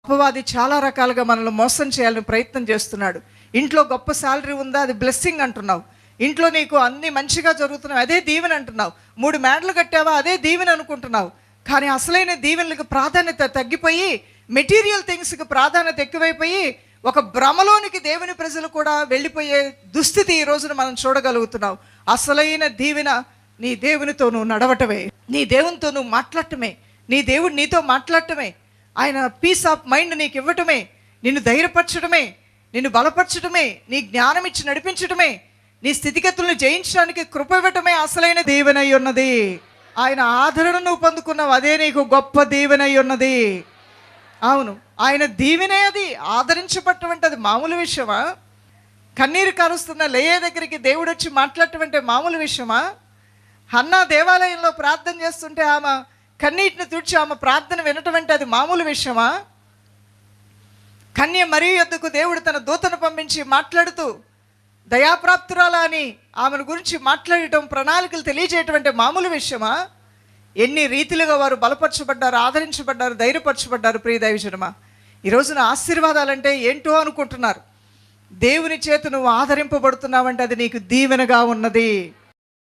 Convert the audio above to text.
అపవాది చాలా రకాలుగా మనల్ని మోసం చేయాలని ప్రయత్నం చేస్తున్నాడు. ఇంట్లో గొప్ప శాలరీ ఉందా, అది బ్లెస్సింగ్ అంటున్నావు. ఇంట్లో నీకు అన్ని మంచిగా జరుగుతున్నావు, అదే దీవెన అంటున్నావు. 3 మేడలు కట్టావా, అదే దీవెన అనుకుంటున్నావు. కానీ అసలైన దీవెనలకు ప్రాధాన్యత తగ్గిపోయి, మెటీరియల్ థింగ్స్కి ప్రాధాన్యత ఎక్కువైపోయి, ఒక భ్రమలోనికి దేవుని ప్రజలు కూడా వెళ్ళిపోయే దుస్థితి ఈ రోజున మనం చూడగలుగుతున్నాం. అసలైన దీవెన నీ దేవునితో నువ్వు నడవటమే, నీ దేవునితో నువ్వు మాట్లాడటమే, నీ దేవుడు నీతో మాట్లాడటమే, ఆయన పీస్ ఆఫ్ మైండ్ నీకు ఇవ్వటమే, నిన్ను ధైర్యపరచడమే, నిన్ను బలపరచడమే, నీ జ్ఞానం ఇచ్చి నడిపించడమే, నీ స్థితిగతులను జయించడానికి కృప ఇవ్వటమే అసలైన దీవెన అయి ఉన్నది. ఆయన ఆదరణ నువ్వు పొందుకున్నావు, అదే నీకు గొప్ప దీవెన అయి ఉన్నది. అవును, ఆయన దీవెనే అది. ఆదరించబట్టం అంటే అది మామూలు విషయమా? కన్నీరు కారుస్తున్న లేయ దగ్గరికి దేవుడు వచ్చి మాట్లాడటం అంటే మామూలు విషయమా? హన్నా దేవాలయంలో ప్రార్థన చేస్తుంటే ఆమె కన్నీటిని తుడిచి ఆమె ప్రార్థన వినటం అంటే అది మామూలు విషయమా? కన్య మరియ యొద్దకు దేవుడు తన దూతను పంపించి మాట్లాడుతూ దయాప్రాప్తురాలా అని ఆమెను గురించి మాట్లాడటం, ప్రణాళికలు తెలియజేయటం అంటే మామూలు విషయమా? ఎన్ని రీతిలుగా వారు బలపరచబడ్డారు, ఆదరించబడ్డారు, ధైర్యపరచబడ్డారు. ప్రియ దైవజనమా, ఈ రోజున ఆశీర్వాదాలంటే ఏంటో అనుకుంటున్నారు. దేవుని చేత నువ్వు ఆదరింపబడుతున్నావంటే అది నీకు దీవెనగా ఉన్నది.